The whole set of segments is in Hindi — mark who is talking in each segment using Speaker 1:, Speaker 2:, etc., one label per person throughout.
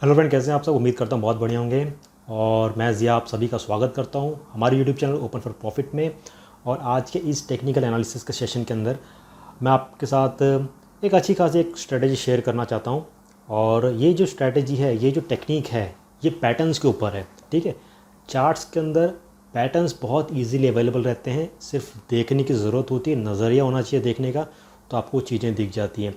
Speaker 1: हेलो फ्रेंड, कैसे हैं आप सब। उम्मीद करता हूँ बहुत बढ़िया होंगे। और मैं ज़िया आप सभी का स्वागत करता हूँ हमारे YouTube channel open for profit में। और आज के इस टेक्निकल एनालिसिस के सेशन के अंदर मैं आपके साथ एक अच्छी खासी एक स्ट्रेटजी शेयर करना चाहता हूँ। और ये जो स्ट्रेटजी है, ये जो टेक्निक है, ये पैटर्न्स के ऊपर है। ठीक है, चार्ट्स के अंदर पैटर्न्स बहुत ईजीली अवेलेबल रहते हैं, सिर्फ देखने की ज़रूरत होती है, नज़रिया होना चाहिए देखने का, तो आपको चीज़ें दिख जाती हैं।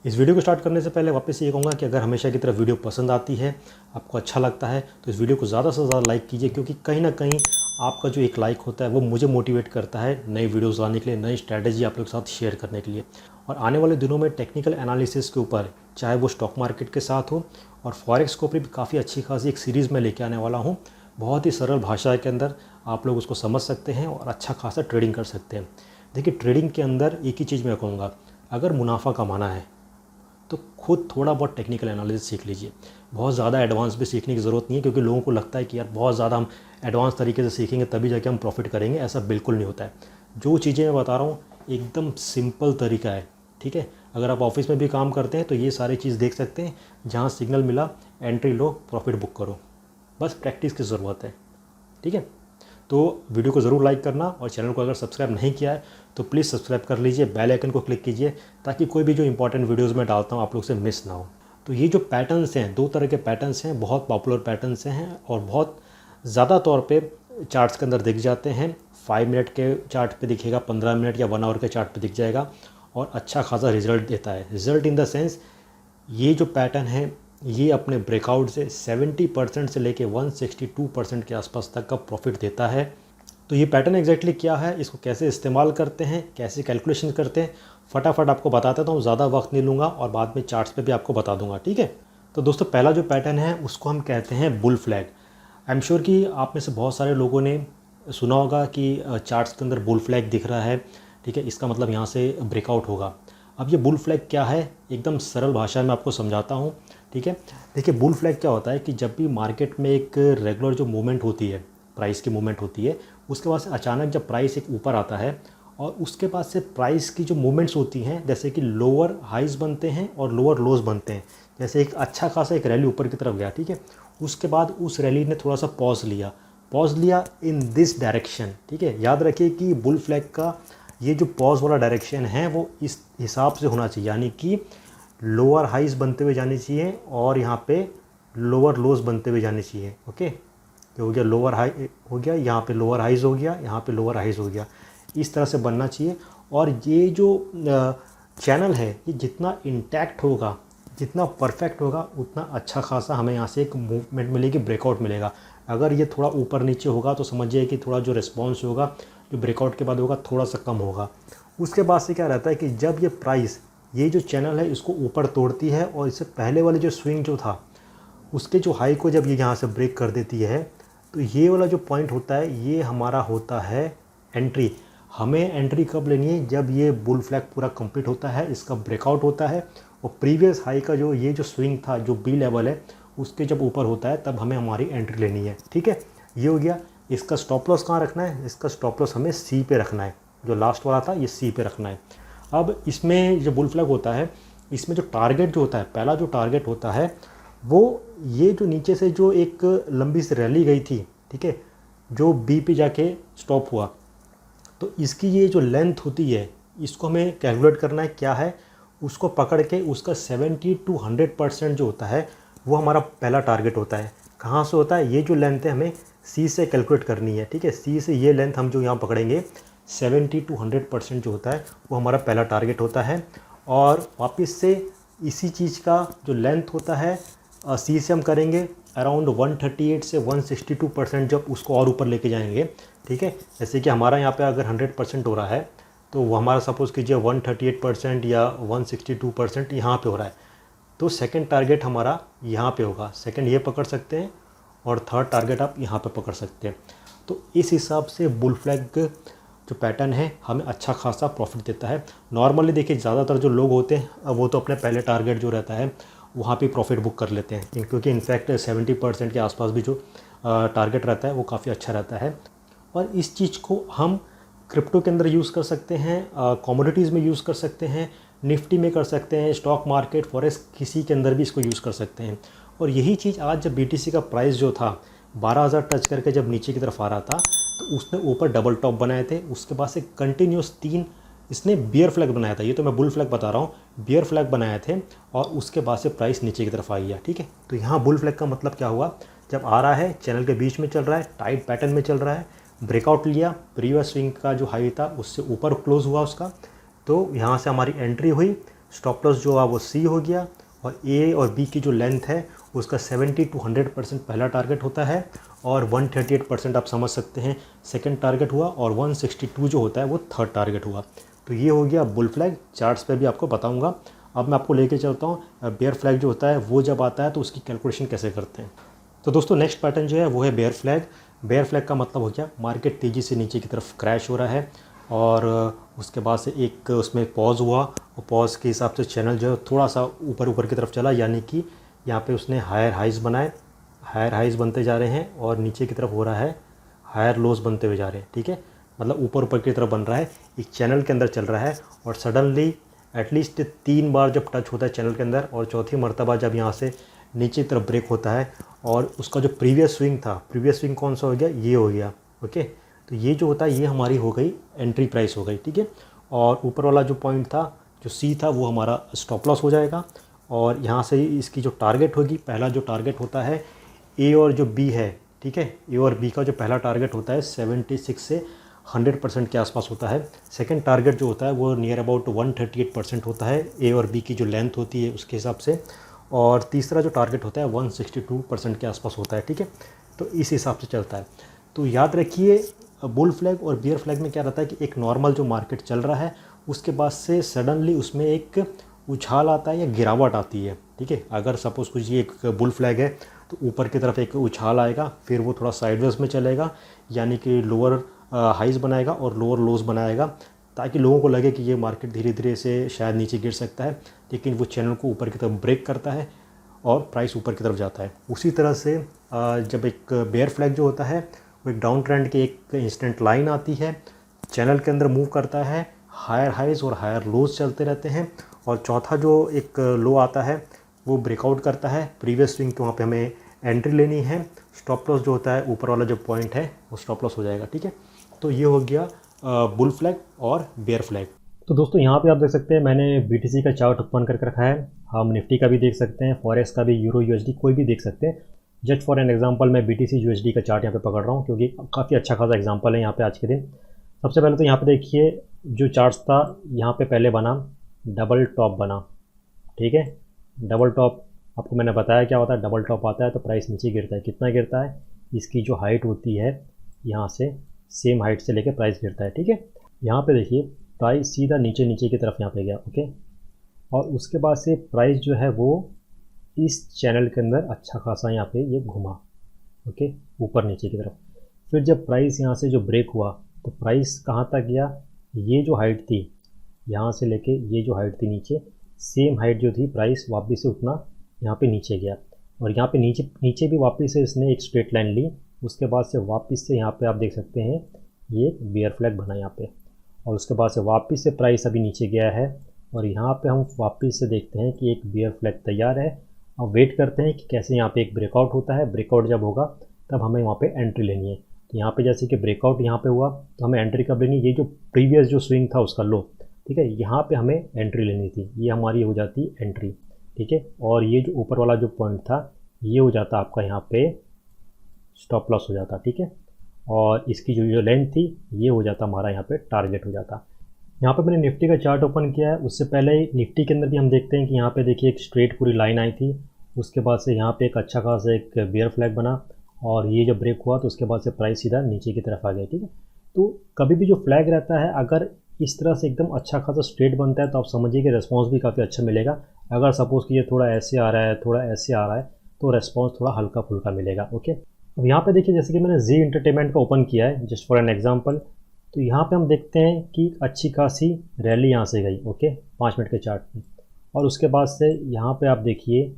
Speaker 1: इस वीडियो को स्टार्ट करने से पहले वापस ये कहूँगा कि अगर हमेशा की तरह वीडियो पसंद आती है, आपको अच्छा लगता है, तो इस वीडियो को ज़्यादा से ज़्यादा लाइक कीजिए, क्योंकि कहीं ना कहीं आपका जो एक लाइक होता है वो मुझे मोटिवेट करता है नई वीडियोस लाने के लिए, नई स्ट्रैटेजी आप लोग के साथ शेयर करने के लिए। और आने वाले दिनों में टेक्निकल एनालिसिस के ऊपर, चाहे वो स्टॉक मार्केट के साथ हो और फॉरेक्स के ऊपर भी काफ़ी अच्छी खासी एक सीरीज़ में लेके आने वाला हूँ। बहुत ही सरल भाषा के अंदर आप लोग उसको समझ सकते हैं और अच्छा खासा ट्रेडिंग कर सकते हैं। देखिए, ट्रेडिंग के अंदर एक ही चीज़ मैं कहूँगा, अगर मुनाफा कमाना है तो खुद थोड़ा बहुत टेक्निकल एनालिसिस सीख लीजिए। बहुत ज़्यादा एडवांस भी सीखने की ज़रूरत नहीं है, क्योंकि लोगों को लगता है कि यार बहुत ज़्यादा हम एडवांस तरीके से सीखेंगे तभी जाके हम प्रॉफिट करेंगे। ऐसा बिल्कुल नहीं होता है। जो चीज़ें मैं बता रहा हूँ एकदम सिंपल तरीका है। ठीक है, अगर आप ऑफिस में भी काम करते हैं तो ये सारी चीज़ देख सकते हैं। जहाँ सिग्नल मिला, एंट्री लो, प्रॉफिट बुक करो, बस प्रैक्टिस की ज़रूरत है। ठीक है, तो वीडियो को ज़रूर लाइक करना, और चैनल को अगर सब्सक्राइब नहीं किया है तो प्लीज़ सब्सक्राइब कर लीजिए, बेल आइकन को क्लिक कीजिए, ताकि कोई भी जो इंपॉर्टेंट वीडियोस मैं डालता हूँ आप लोग से मिस ना हो। तो ये जो पैटर्न्स हैं, दो तरह के पैटर्न्स हैं, बहुत पॉपुलर पैटर्न्स हैं और बहुत ज़्यादा तौर पे चार्ट्स के अंदर दिख जाते हैं। 5 मिनट के चार्ट पे दिखेगा, 15 मिनट या 1 आवर के चार्ट पे दिख जाएगा, और अच्छा खासा रिजल्ट देता है। रिजल्ट इन द सेंस, ये जो पैटर्न है ये अपने ब्रेकआउट से 70% से लेके 162% के आसपास तक का प्रॉफिट देता है। तो ये पैटर्न एग्जैक्टली क्या है, इसको कैसे इस्तेमाल करते हैं, कैसे कैलकुलेशन करते हैं, फटाफट आपको बताता हूँ। ज़्यादा वक्त नहीं लूँगा और बाद में चार्ट्स पे भी आपको बता दूंगा। ठीक है, तो दोस्तों पहला जो पैटर्न है उसको हम कहते हैं bull flag. I am sure कि आप में से बहुत सारे लोगों ने सुना होगा कि चार्ट्स के अंदर बुल फ्लैग दिख रहा है। ठीक है, इसका मतलब यहाँ से ब्रेकआउट होगा। अब ये बुल फ्लैग क्या है, एकदम सरल भाषा में आपको समझाता हूँ। ठीक है, देखिए बुल फ्लैग क्या होता है कि जब भी मार्केट में एक रेगुलर जो मूवमेंट होती है, प्राइस की मूवमेंट होती है, उसके बाद से अचानक जब प्राइस एक ऊपर आता है और उसके बाद से प्राइस की जो मूवमेंट्स होती हैं, जैसे कि लोअर हाइज बनते हैं और लोअर लोज बनते हैं। जैसे एक अच्छा खासा एक रैली ऊपर की तरफ गया, ठीक है, उसके बाद उस रैली ने थोड़ा सा पॉज लिया इन दिस डायरेक्शन। ठीक है, याद रखिए कि बुल फ्लैग का ये जो पॉज वाला डायरेक्शन है वो इस हिसाब से होना चाहिए, यानी कि लोअर हाइज बनते हुए जानी चाहिए और यहाँ पे लोअर लोज बनते हुए जानी चाहिए। ओके, ये हो गया लोअर हाई हो गया, यहाँ पे लोअर हाइज हो गया, यहाँ पे लोअर हाइज हो गया, इस तरह से बनना चाहिए। और ये जो चैनल है ये जितना इंटैक्ट होगा, जितना परफेक्ट होगा, उतना अच्छा खासा हमें यहाँ से एक मूवमेंट मिलेगी, ब्रेकआउट मिलेगा। अगर ये थोड़ा ऊपर नीचे होगा तो समझिए कि थोड़ा जो रिस्पॉन्स होगा, जो ब्रेकआउट के बाद होगा, थोड़ा सा कम होगा। उसके बाद से क्या रहता है कि जब ये प्राइस, ये जो चैनल है, इसको ऊपर तोड़ती है और इससे पहले वाले जो स्विंग जो था उसके जो हाई को जब ये यहाँ से ब्रेक कर देती है, तो ये वाला जो पॉइंट होता है ये हमारा होता है एंट्री। हमें एंट्री कब लेनी है, जब ये बुल फ्लैग पूरा कंप्लीट होता है, इसका ब्रेकआउट होता है और प्रीवियस हाई का जो ये जो स्विंग था, जो बी लेवल है, उसके जब ऊपर होता है तब हमें हमारी एंट्री लेनी है। ठीक है, ये हो गया। इसका स्टॉप लॉस कहाँ रखना है, इसका स्टॉप लॉस हमें सी पे रखना है, जो लास्ट वाला था ये सी पे रखना है। अब इसमें जो बुल फ्लैग होता है, इसमें जो टारगेट जो होता है, पहला जो टारगेट होता है वो ये जो नीचे से जो एक लंबी सी रैली गई थी, ठीक है, जो बी पे जाके स्टॉप हुआ, तो इसकी ये जो लेंथ होती है इसको हमें कैलकुलेट करना है क्या है, उसको पकड़ के उसका 70 to 100% जो होता है वो हमारा पहला टारगेट होता है। कहाँ से होता है, ये जो लेंथ है हमें सी से कैलकुलेट करनी है। ठीक है, सी से ये लेंथ हम जो यहाँ पकड़ेंगे 70 to 100% जो होता है वो हमारा पहला टारगेट होता है। और वापस से इसी चीज़ का जो लेंथ होता है सी से हम करेंगे अराउंड 138 से 162% जब उसको और ऊपर लेके जाएंगे। ठीक है, जैसे कि हमारा यहाँ पे अगर 100% हो रहा है तो वो हमारा सपोज़ कीजिए 138% या 162% यहाँ पे हो रहा है, तो सेकंड टारगेट हमारा यहाँ पे होगा। सेकंड ये पकड़ सकते हैं और थर्ड टारगेट आप यहाँ पे पकड़ सकते हैं। तो इस हिसाब से बुल फ्लैग जो पैटर्न है हमें अच्छा खासा प्रॉफिट देता है। नॉर्मली देखिए ज़्यादातर जो लोग होते हैं वो तो अपने पहले टारगेट जो रहता है वहाँ पे प्रॉफिट बुक कर लेते हैं, क्योंकि इनफैक्ट 70% के आसपास भी जो टारगेट रहता है वो काफ़ी अच्छा रहता है। और इस चीज़ को हम क्रिप्टो के अंदर यूज़ कर सकते हैं, कमोडिटीज़ में यूज़ कर सकते हैं, निफ्टी में कर सकते हैं, स्टॉक मार्केट, फॉरेक्स, किसी के अंदर भी इसको यूज़ कर सकते हैं। और यही चीज़ आज जब BTC का प्राइस जो था 12,000 टच करके जब नीचे की तरफ आ रहा था तो उसने ऊपर डबल टॉप बनाए थे, उसके बाद से कंटिन्यूस 3 इसने बियर फ्लैग बनाया था। ये तो मैं बुल फ्लैग बता रहा हूँ, बियर फ्लैग बनाए थे और उसके बाद से प्राइस नीचे की तरफ आई है। ठीक है, तो यहाँ बुल फ्लैग का मतलब क्या हुआ, जब आ रहा है चैनल के बीच में चल रहा है, टाइट पैटर्न में चल रहा है, ब्रेकआउट लिया, प्रीवियस स्विंग का जो हाई था उससे ऊपर क्लोज हुआ उसका, तो यहाँ से हमारी एंट्री हुई, स्टॉप लॉस जो हुआ वो C हो गया और A और B की जो लेंथ है उसका 70 to 100% पहला टारगेट होता है और 138% आप समझ सकते हैं सेकंड टारगेट हुआ और 162 जो होता है वो थर्ड टारगेट हुआ। तो ये हो गया बुल फ्लैग, चार्ट्स पे भी आपको बताऊंगा। अब मैं आपको लेके चलता हूँ बेयर फ्लैग जो होता है वो जब आता है तो उसकी कैलकुलेशन कैसे करते हैं। तो दोस्तों नेक्स्ट पैटर्न जो है वो है बेयर फ्लैग। बेयर फ्लैग का मतलब हो गया मार्केट तेज़ी से नीचे की तरफ क्रैश हो रहा है और उसके बाद से एक उसमें पॉज हुआ और पॉज के हिसाब से चैनल जो है थोड़ा सा ऊपर ऊपर की तरफ चला, यानी कि यहाँ पे उसने हायर हाइज बनाए, हायर हाइज बनते जा रहे हैं और नीचे की तरफ हो रहा है हायर लोज बनते हुए जा रहे हैं। ठीक है, मतलब ऊपर ऊपर की तरफ बन रहा है, एक चैनल के अंदर चल रहा है और सडनली एटलीस्ट 3 बार जब टच होता है चैनल के अंदर और चौथी मरतबा जब यहाँ से नीचे की तरफ ब्रेक होता है और उसका जो प्रीवियस स्विंग था, प्रीवियस स्विंग कौन सा हो गया, ये हो गया। ओके, तो ये जो होता है ये हमारी हो गई एंट्री प्राइस हो गई। ठीक है, और ऊपर वाला जो पॉइंट था जो C था वो हमारा स्टॉप लॉस हो जाएगा और यहाँ से इसकी जो टारगेट होगी, पहला जो टारगेट होता है A और जो B है, ठीक है, A और B का जो पहला टारगेट होता है 76 से 100% के आसपास होता है। सेकंड टारगेट जो होता है वो नियर अबाउट 138% होता है A और B की जो लेंथ होती है उसके हिसाब से, और तीसरा जो टारगेट होता है 162% के आसपास होता है। ठीक है, तो इस हिसाब से चलता है। तो याद रखिए बुल फ्लैग और बियर फ्लैग में क्या रहता है कि एक नॉर्मल जो मार्केट चल रहा है उसके बाद से सडनली उसमें एक उछाल आता है या गिरावट आती है। ठीक है, अगर सपोज़ कुछ ये एक बुल फ्लैग है तो ऊपर की तरफ एक उछाल आएगा, फिर वो थोड़ा साइडवेज में चलेगा, यानी कि लोअर हाइज बनाएगा और लोअर लोज बनाएगा, ताकि लोगों को लगे कि ये मार्केट धीरे धीरे से शायद नीचे गिर सकता है, लेकिन वो चैनल को ऊपर की तरफ ब्रेक करता है और प्राइस ऊपर की तरफ जाता है। उसी तरह से जब एक बेयर फ्लैग जो होता है वो एक डाउन ट्रेंड की एक इंस्टेंट लाइन आती है, चैनल के अंदर मूव करता है, हायर हाइज और हायर लोज चलते रहते हैं, और चौथा जो एक लो आता है वो ब्रेकआउट करता है प्रीवियस स्विंग, तो वहाँ पे हमें एंट्री लेनी है। स्टॉप लॉस जो होता है ऊपर वाला जो पॉइंट है वो स्टॉप लॉस हो जाएगा। ठीक है, तो ये हो गया बुल फ्लैग और बेयर फ्लैग। तो दोस्तों यहाँ पे आप देख सकते हैं मैंने BTC का चार्ट ओपन करके रखा है, हम निफ्टी का भी देख सकते हैं, फॉरेक्स का भी, यूरो USD कोई भी देख सकते हैं। जस्ट फॉर एन एग्जांपल मैं BTC USD का चार्ट यहाँ पे पकड़ रहा हूँ क्योंकि काफ़ी अच्छा खासा एग्जांपल है यहाँ पे आज के दिन। सबसे पहले तो यहाँ पे देखिए जो चार्ट्स था यहाँ पे पहले बना डबल टॉप बना। ठीक है, डबल टॉप आपको मैंने बताया क्या होता है, डबल टॉप आता है तो प्राइस नीचे गिरता है। कितना गिरता है, इसकी जो हाइट होती है यहाँ से सेम हाइट से लेकर प्राइस गिरता है। ठीक है, यहाँ पे देखिए प्राइस सीधा नीचे नीचे की तरफ यहाँ पे गया। ओके, और उसके बाद से प्राइस जो है वो इस चैनल के अंदर अच्छा खासा यहाँ पे ये घुमा। ओके, ऊपर नीचे की तरफ। फिर जब प्राइस यहाँ से जो ब्रेक हुआ तो प्राइस कहाँ तक गया, ये जो हाइट थी यहाँ से लेके ये जो हाइट थी नीचे, सेम हाइट जो थी प्राइस वापस से उतना यहाँ पे नीचे गया, और यहाँ पे नीचे भी वापस से इसने एक स्ट्रेट लाइन ली। उसके बाद से वापस से यहाँ पे आप देख सकते हैं ये बियर फ्लैग बना यहाँ पे, और उसके बाद से वापस से प्राइस अभी नीचे गया है, और यहाँ पे हम वापस से देखते हैं कि एक बियर फ्लैग तैयार है। अब वेट करते हैं कि कैसे यहाँ पे एक ब्रेकआउट होता है, ब्रेकआउट जब होगा तब हमें वहाँ पे एंट्री लेनी है। तो यहाँ पे जैसे कि ब्रेकआउट यहाँ पे हुआ तो हमें एंट्री कब लेनी, ये जो प्रीवियस जो स्विंग था उसका लो, ठीक है, यहाँ पे हमें एंट्री लेनी थी, ये हमारी हो जाती एंट्री। ठीक है, और ये जो ऊपर वाला जो पॉइंट था ये हो जाता आपका यहाँ पे स्टॉप लॉस हो जाता। ठीक है, और इसकी जो लेंथ थी ये हो जाता हमारा यहाँ पे टारगेट हो जाता। यहाँ पे मैंने निफ्टी का चार्ट ओपन किया है, उससे पहले निफ्टी के अंदर भी हम देखते हैं कि यहाँ पे देखिए एक स्ट्रेट पूरी लाइन आई थी, उसके बाद से यहाँ पे एक अच्छा खासा एक बियर फ्लैग बना, और ये जब ब्रेक हुआ तो उसके बाद से प्राइस सीधा नीचे की तरफ आ गया। ठीक है, तो कभी भी जो फ्लैग रहता है अगर इस तरह से एकदम अच्छा खासा स्ट्रेट बनता है तो आप समझिए कि रेस्पॉन्स भी काफ़ी अच्छा मिलेगा। अगर सपोज़ कि ये थोड़ा ऐसे आ रहा है, थोड़ा ऐसे आ रहा है, तो रेस्पॉन्स थोड़ा हल्का फुल्का मिलेगा। ओके, अब यहाँ पे देखिए जैसे कि मैंने जी एंटरटेनमेंट का ओपन किया है जस्ट फॉर एन एग्जांपल, तो यहाँ पे हम देखते हैं कि अच्छी खासी रैली यहाँ से गई। ओके, 5 मिनट के चार्ट में, और उसके बाद से यहाँ पे आप देखिए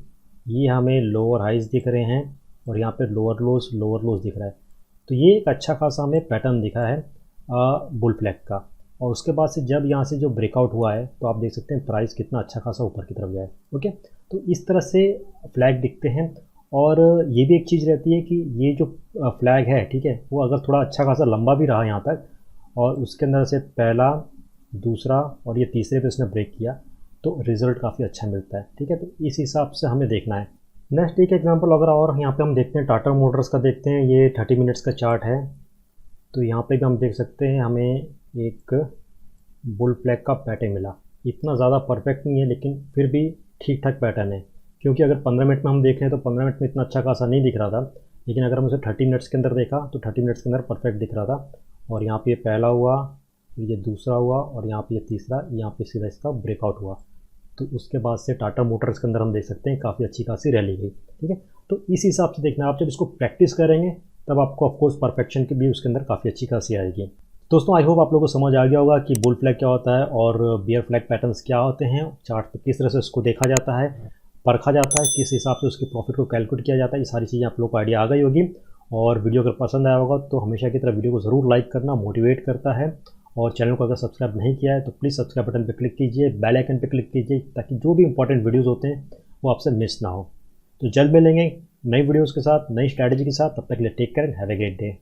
Speaker 1: ये हमें लोअर हाइज दिख रहे हैं और यहाँ पे लोअर लोज दिख रहा है। तो ये एक अच्छा खासा हमें पैटर्न दिखा है बुल फ्लैग का, और उसके बाद से जब यहाँ से जो ब्रेकआउट हुआ है तो आप देख सकते हैं प्राइस कितना अच्छा खासा ऊपर की तरफ गया है। ओके, तो इस तरह से फ्लैग दिखते हैं, और ये भी एक चीज़ रहती है कि ये जो फ्लैग है, ठीक है, वो अगर थोड़ा अच्छा खासा लंबा भी रहा यहाँ तक और उसके अंदर से पहला, दूसरा और ये तीसरे पे उसने ब्रेक किया तो रिज़ल्ट काफ़ी अच्छा मिलता है, ठीक है। तो इस हिसाब से हमें देखना है। नेक्स्ट एक एग्जांपल अगर और यहाँ पे हम देखते हैं टाटा मोटर्स का, देखते हैं ये 30 मिनट्स का चार्ट है। तो यहाँ पे भी हम देख सकते हैं हमें एक बुल फ्लैग का पैटर्न मिला। इतना ज़्यादा परफेक्ट नहीं है लेकिन फिर भी ठीक ठाक पैटर्न है, क्योंकि अगर 15 मिनट में हम देख रहे हैं तो 15 मिनट में इतना अच्छा खासा नहीं दिख रहा था, लेकिन अगर हम उसे 30 मिनट्स के अंदर देखा तो 30 मिनट्स के अंदर परफेक्ट दिख रहा था। और यहाँ पे ये पहला हुआ, ये दूसरा हुआ और यहाँ पे ये तीसरा, यहाँ पे सीधा इसका ब्रेकआउट हुआ। तो उसके बाद से टाटा मोटर्स के अंदर हम देख सकते हैं काफ़ी अच्छी खासी रैली गई, ठीक है। तो इस हिसाब से देखना, आप जब इसको प्रैक्टिस करेंगे तब आपको ऑफकोर्स परफेक्शन की भी उसके अंदर काफ़ी अच्छी खासी आएगी। दोस्तों आई होप आप लोगों को समझ आ गया होगा कि बुल फ्लैग क्या होता है और बियर फ्लैग पैटर्न्स क्या होते हैं, चार्ट पे किस तरह से उसको देखा जाता है, परखा जाता है, किस हिसाब से उसके प्रॉफिट को कैलकुलेट किया जाता है। ये सारी चीज़ें आप लोगों को आइडिया आ गई होगी। और वीडियो अगर पसंद आया होगा तो हमेशा की तरह वीडियो को ज़रूर लाइक करना, मोटिवेट करता है। और चैनल को अगर सब्सक्राइब नहीं किया है तो प्लीज़ सब्सक्राइब बटन पर क्लिक कीजिए, बेल आइकन पर क्लिक कीजिए, ताकि जो भी इंपॉर्टेंट वीडियोज़ होते हैं वो आपसे मिस ना हो। तो जल्द मिलेंगे नई वीडियोज़ के साथ, नई स्ट्रैटेजी के साथ। तब तक के लिए take care and have a great day.